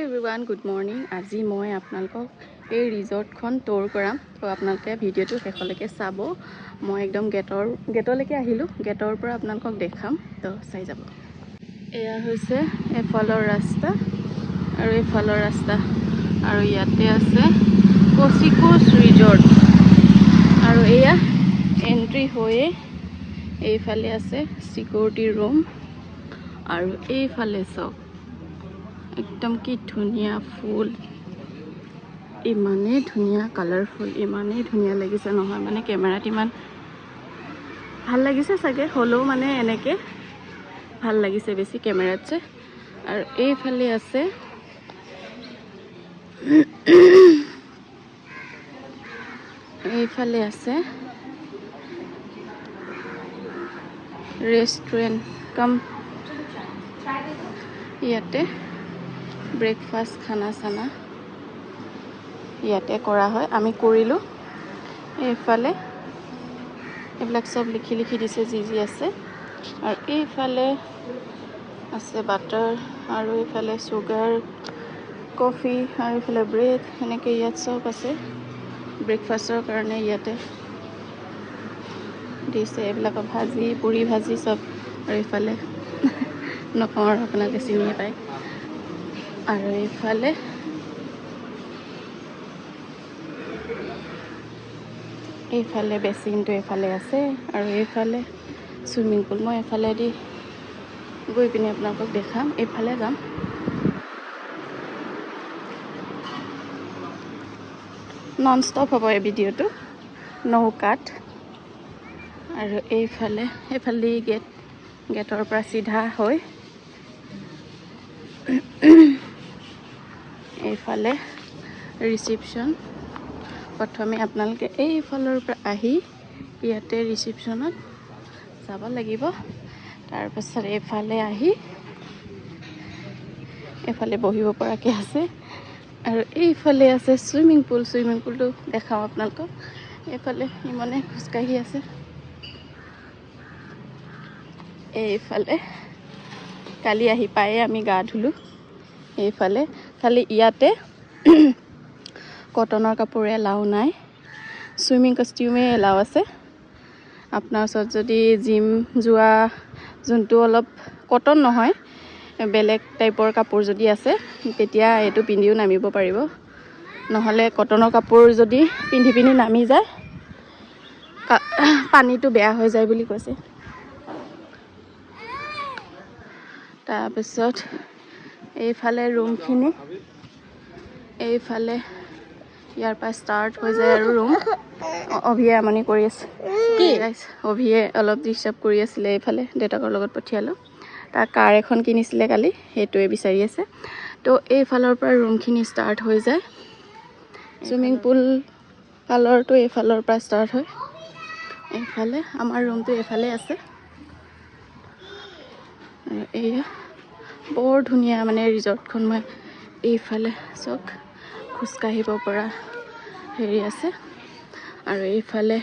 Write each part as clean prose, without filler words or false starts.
Everyone, good morning. আজি মই আপোনালোকক এই ৰিজৰ্টখন ট'ৰ কৰাম, তো আপোনালোকে ভিডিঅ'টো শেষলৈকে চাব। মই একদম গেটলৈকে আহিলোঁ, গেটৰ পৰা আপোনালোকক দেখাম, তো চাই যাব। এয়া হৈছে এফালৰ ৰাস্তা আৰু এইফালৰ ৰাস্তা, আৰু ইয়াতে আছে কচিকোচ ৰিজৰ্ট। আৰু এয়া এণ্ট্ৰি হৈয়ে এইফালে আছে চিকিউৰিটি ৰুম, আৰু এইফালে চাওক একদম কি ধুনীয়া ফুল, ইমানেই ধুনীয়া কালাৰফুল, ইমানেই ধুনীয়া লাগিছে নহয়, মানে কেমেৰাত ইমান ভাল লাগিছে চাগে, হ'লেও মানে এনেকৈ ভাল লাগিছে বেছি কেমেৰাতছে। আৰু এইফালে আছে এইফালে আছে ৰেষ্টুৰেণ্ট কাম, ইয়াতে ব্ৰেকফাষ্ট খানা চানা ইয়াতে কৰা হয়, আমি কৰিলোঁ। এইফালে এইবিলাক চব লিখি লিখি দিছে যি যি আছে, আৰু এইফালে আছে বাটাৰ, আৰু এইফালে চুগাৰ, কফি, আৰু এইফালে ব্ৰেড, এনেকৈ ইয়াত চব আছে ব্ৰেকফাষ্টৰ কাৰণে। ইয়াতে দিছে এইবিলাকৰ ভাজি, পুৰি ভাজি চব, আৰু এইফালে নকওঁ আৰু আপোনালোকে চিনিয়ে পায়। আৰু এইফালে বেচিনটো এইফালে আছে, আৰু এইফালে চুইমিং পুল। মই এইফালেদি গৈ পিনে আপোনালোকক দেখাম, এইফালে যাম। নন ষ্টপ হ'ব এই ভিডিঅ'টো, ন' কাট। আৰু এইফালে গেটৰ পৰা চিধা হৈ এইফালে ৰিচিপশ্যন। প্ৰথমে আপোনালোকে এইফালৰ পৰা আহি ইয়াতে ৰিচিপশ্যনত যাব লাগিব, তাৰপাছত এইফালে আহি এইফালে বহিব পৰাকৈ আছে, আৰু এইফালে আছে চুইমিং পুলটো দেখাওঁ আপোনালোকক। এইফালে ইমানে খোজকাঢ়ি আছে, এইফালে কালি আহি পায়ে আমি গা ধুলোঁ। এইফালে খালি ইয়াতে কটনৰ কাপোৰ এলাও নাই, চুইমিং কষ্টিউমে এলাও আছে। আপোনাৰ ওচৰত যদি জিম যোৱা যোনটো অলপ কটন নহয়, বেলেগ টাইপৰ কাপোৰ যদি আছে, তেতিয়া এইটো পিন্ধিও নামিব পাৰিব। নহ'লে কটনৰ কাপোৰ যদি পিন্ধি পিনি নামি যায়, পানীটো বেয়া হৈ যায় বুলি কৈছে। তাৰপিছত এইফালে ৰুমখিনি, এইফালে ইয়াৰ পৰা ষ্টাৰ্ট হৈ যায় আৰু ৰুম। অভিয়ে আমনি কৰি আছে, অভিয়ে অলপ ডিষ্টাৰ্ব কৰি আছিলে। এইফালে দেউতাকৰ লগত পঠিয়ালোঁ, তাৰ কাৰ এখন কিনিছিলে কালি, সেইটোৱে বিচাৰি আছে। তো এইফালৰ পৰা ৰুমখিনি ষ্টাৰ্ট হৈ যায়, চুইমিং পুল কালৰটো এইফালৰ পৰা ষ্টাৰ্ট হয়। এইফালে আমাৰ ৰুমটো এইফালে আছে, আৰু এয়া বৰ ধুনীয়া মানে ৰিজৰ্টখন। মই এইফালে চব খোজকাঢ়িব পৰা হেৰি আছে, আৰু এইফালে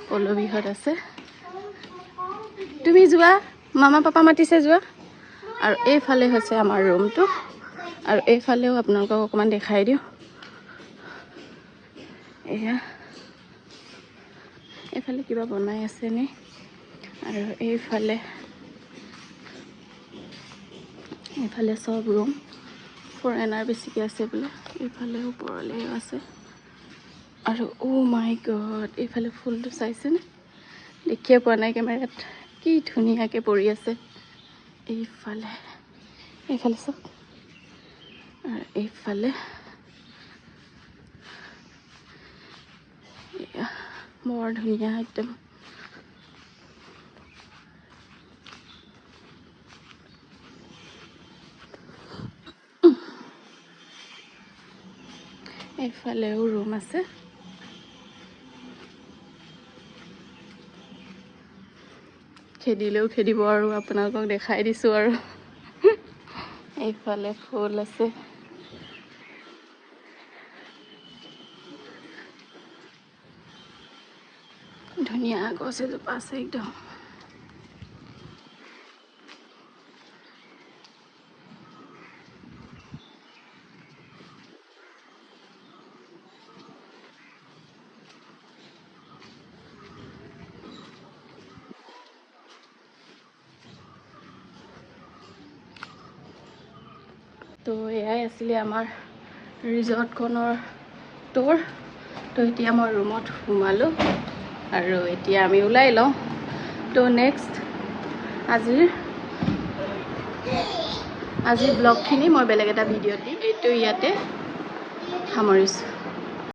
পলবিহঁত আছে। তুমি যোৱা, মামা পাপা মাতিছে যোৱা। আৰু এইফালে হৈছে আমাৰ ৰুমটো, আৰু এইফালেও আপোনালোকক অকণমান দেখাই দিওঁ। এইফালে কিবা বনাই আছে নে, আৰু এইফালে চব ৰুম ফৰেনাৰ বেছিকৈ আছে বোলে। এইফালে ওপৰলৈও আছে, আৰু মাই গড, এইফালে ফুলটো চাইছেনে? দেখিয়ে পোৱা নাই কেমেৰাত, কি ধুনীয়াকৈ পৰি আছে। এইফালে চব, আৰু এইফালে বৰ ধুনীয়া একদম। এইফালেও ৰুম আছে, খেদিলেও খেদিব, আৰু আপোনালোকক দেখাই দিছোঁ আৰু। এইফালে ফুল আছে, ধুনীয়া গছ এজোপা আছে একদম। তো এয়াই আছিলে আমাৰ ৰিজৰ্টখনৰ টুৰ। তো এতিয়া মই ৰুমত সোমালোঁ আৰু এতিয়া আমি ওলাই লওঁ। তো নেক্সট আজিৰ ব্লগখিনি মই বেলেগ এটা ভিডিঅ'ত দিম। এইটো ইয়াতে সামৰিছোঁ।